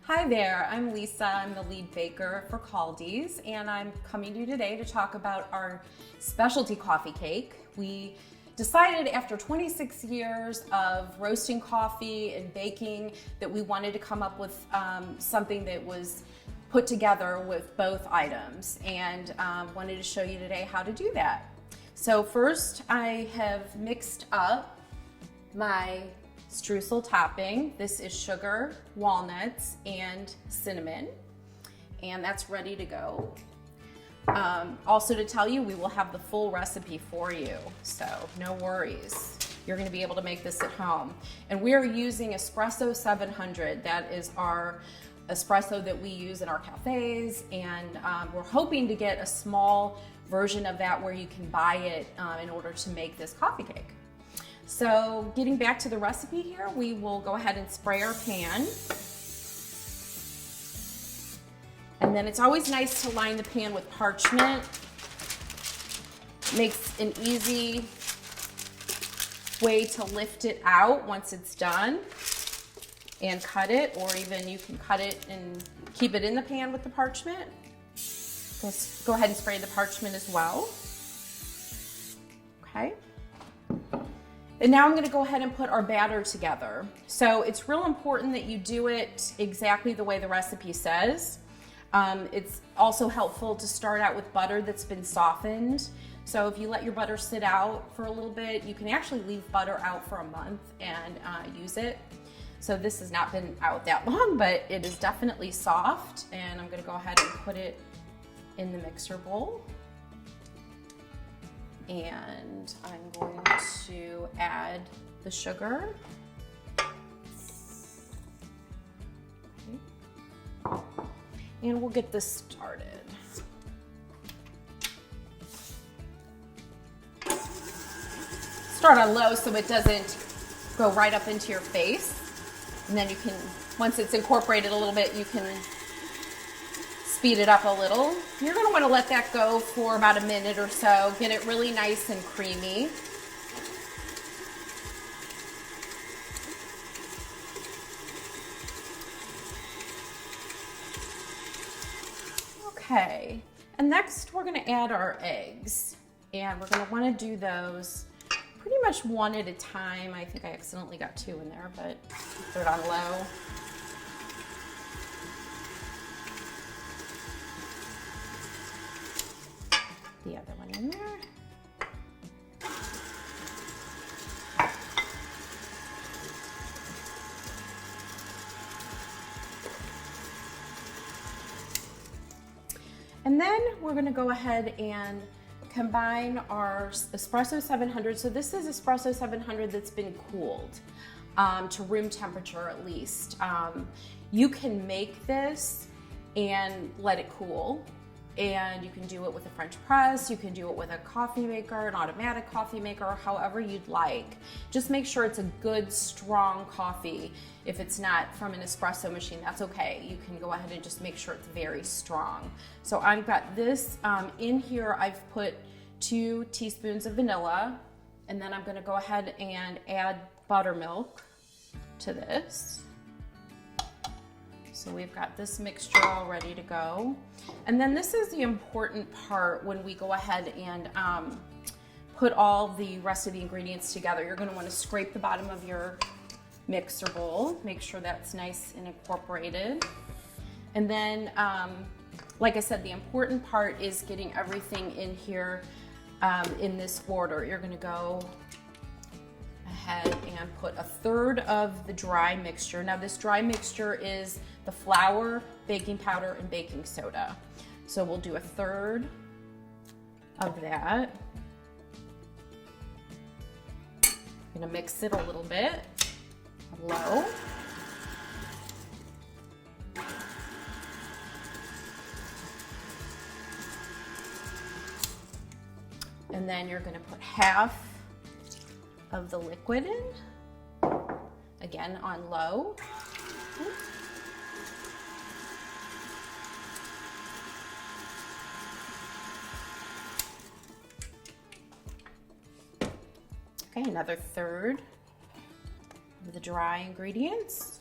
Hi there, I'm Lisa. I'm the lead baker for Kaldi's, and I'm coming to you today to talk about our specialty coffee cake. We decided after 26 years of roasting coffee and baking that we wanted to come up with something that was put together with both items, and wanted to show you today how to do that. So first I have mixed up my streusel topping. This is sugar, walnuts, and cinnamon, and that's ready to go. Also to tell you, we will have the full recipe for you, so no worries. You're going to be able to make this at home. And we are using Espresso 700. That is our espresso that we use in our cafes, and we're hoping to get a small version of that where you can buy it in order to make this coffee cake. So getting back to the recipe here, we will go ahead and spray our pan. And then it's always nice to line the pan with parchment. It makes an easy way to lift it out once it's done and cut it, or even you can cut it and keep it in the pan with the parchment. Just go ahead and spray the parchment as well. Okay. And now I'm going to go ahead and put our batter together. So it's real important that you do it exactly the way the recipe says. It's also helpful to start out with butter that's been softened. So if you let your butter sit out for a little bit, you can actually leave butter out for a month and use it. So this has not been out that long, but it is definitely soft. And I'm going to go ahead and put it in the mixer bowl. And I'm going to add the sugar. Okay. And we'll get this started. Start on low so it doesn't go right up into your face. And then you can, once it's incorporated a little bit, you can speed it up a little. You're going to want to let that go for about a minute or so, get it really nice and creamy. Okay, and next we're going to add our eggs, and we're going to want to do those pretty much one at a time. I think I accidentally got two in there, but put it on low. The other one in there. And then we're going to go ahead and combine our Espresso 700. So this is Espresso 700 that's been cooled to room temperature at least. You can make this and let it cool. And you can do it with a French press, you can do it with a coffee maker, an automatic coffee maker, however you'd like. Just make sure it's a good, strong coffee. If it's not from an espresso machine, that's okay. You can go ahead and just make sure it's very strong. So I've got this in here. I've put 2 teaspoons of vanilla, and then I'm gonna go ahead and add buttermilk to this. So we've got this mixture all ready to go. And then this is the important part when we go ahead and put all the rest of the ingredients together. You're going to want to scrape the bottom of your mixer bowl, make sure that's nice and incorporated. And then, like I said, the important part is getting everything in here in this order. You're going to go ahead and put 1/3 of the dry mixture. Now this dry mixture is the flour, baking powder, and baking soda. So we'll do 1/3 of that. I'm gonna mix it a little bit, low. And then you're gonna put 1/2 of the liquid in, again on low. Okay, another 1/3 of the dry ingredients.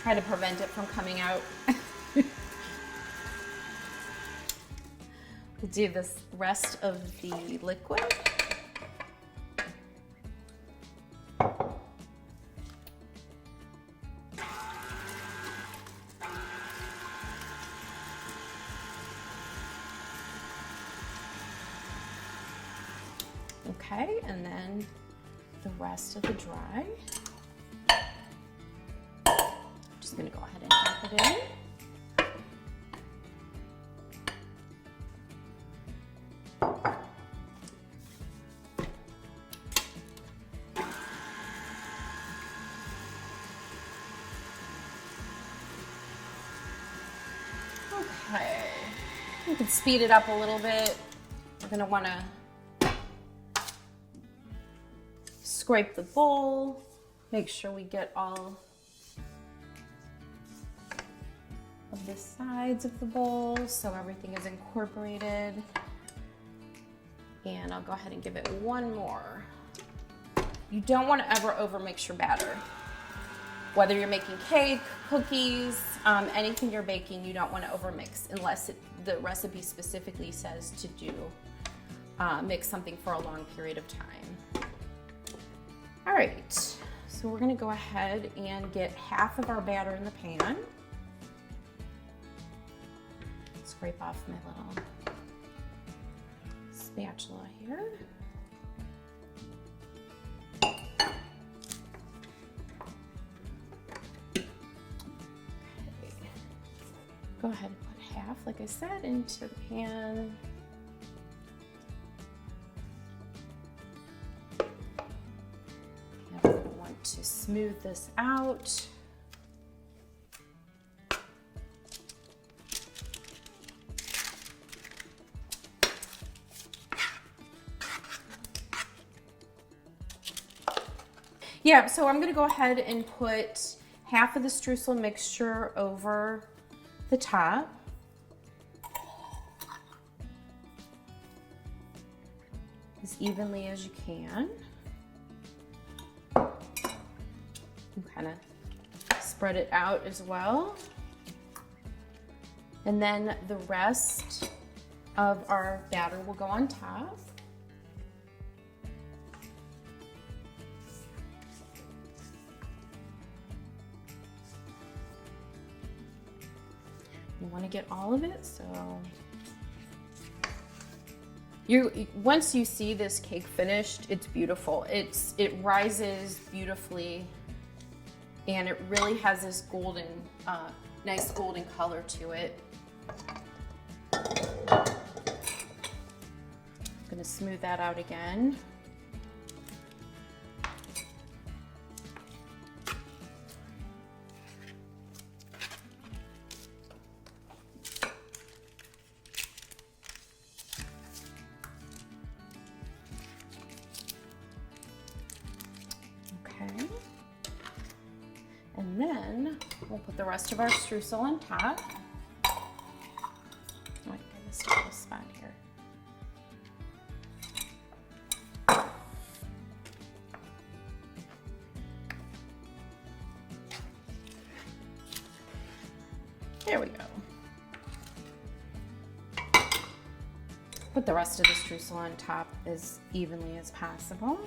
try to prevent it from coming out. We'll do this rest of the liquid. Okay, and then the rest of the dry. Just gonna go ahead and dump it in. Okay, you can speed it up a little bit. We're gonna wanna scrape the bowl, make sure we get all of the sides of the bowl so everything is incorporated. And I'll go ahead and give it one more. You don't want to ever overmix your batter. Whether you're making cake, cookies, anything you're baking, you don't want to overmix unless the recipe specifically says to do mix something for a long period of time. All right, so we're gonna go ahead and get half of our batter in the pan. Scrape off my little spatula here. Okay. Go ahead and put half, like I said, into the pan. Now I want to smooth this out. Yeah, so I'm gonna go ahead and put half of the streusel mixture over the top. As evenly as you can. And kind of spread it out as well. And then the rest of our batter will go on top. You want to get all of it, so once you see this cake finished, it's beautiful. It rises beautifully, and it really has this golden, nice golden color to it. I'm gonna smooth that out again. And then we'll put the rest of our streusel on top. Oh, I missed a little spot here. There we go. Put the rest of the streusel on top as evenly as possible.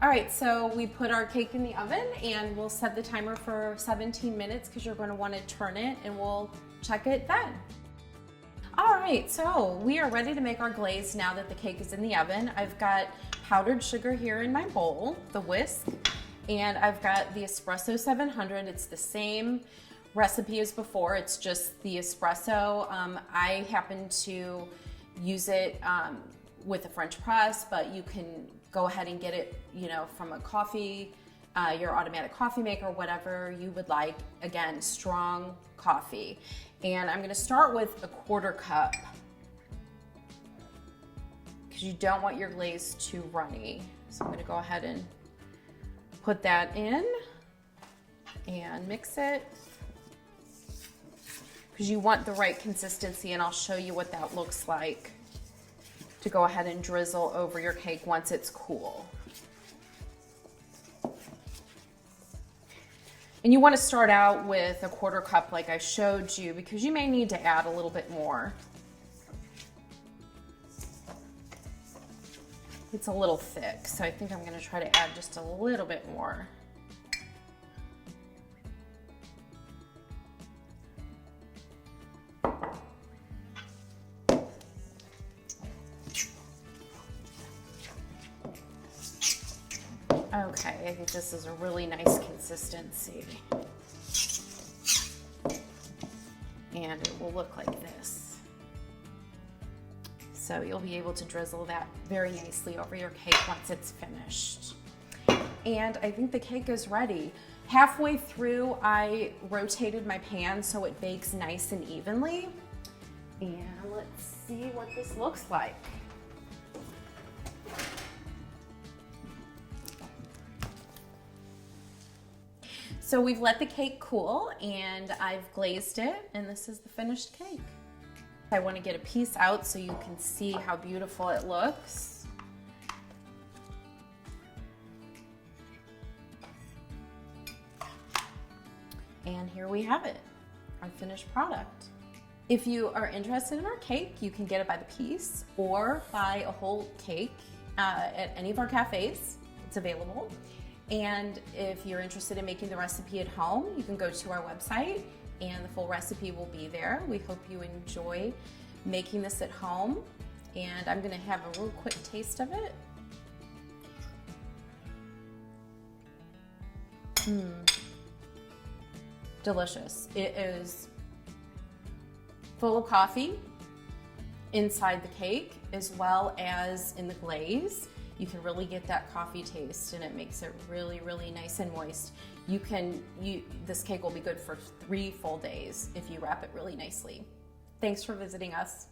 All right, so we put our cake in the oven and we'll set the timer for 17 minutes because you're going to want to turn it, and we'll check it then. All right, so we are ready to make our glaze now that the cake is in the oven. I've got powdered sugar here in my bowl, the whisk, and I've got the espresso 700. It's the same recipe as before, it's just the espresso. I happen to use it with a French press, but you can go ahead and get it, from a coffee, your automatic coffee maker, whatever you would like. Again, strong coffee. And I'm gonna start with a 1/4 cup because you don't want your glaze too runny. So I'm gonna go ahead and put that in and mix it because you want the right consistency, and I'll show you what that looks like to go ahead and drizzle over your cake once it's cool. And you want to start out with a 1/4 cup like I showed you, because you may need to add a little bit more. It's a little thick, so I think I'm going to try to add just a little bit more. Okay, I think this is a really nice consistency. And it will look like this. So you'll be able to drizzle that very nicely over your cake once it's finished. And I think the cake is ready. Halfway through, I rotated my pan so it bakes nice and evenly. And let's see what this looks like. So we've let the cake cool and I've glazed it, and this is the finished cake. I want to get a piece out so you can see how beautiful it looks. And here we have it, our finished product. If you are interested in our cake, you can get it by the piece or buy a whole cake at any of our cafes. It's available. And if you're interested in making the recipe at home, you can go to our website and the full recipe will be there. We hope you enjoy making this at home. And I'm gonna have a real quick taste of it. Delicious. It is full of coffee inside the cake as well as in the glaze. You can really get that coffee taste and it makes it really, really nice and moist. This cake will be good for 3 full days if you wrap it really nicely. Thanks for visiting us.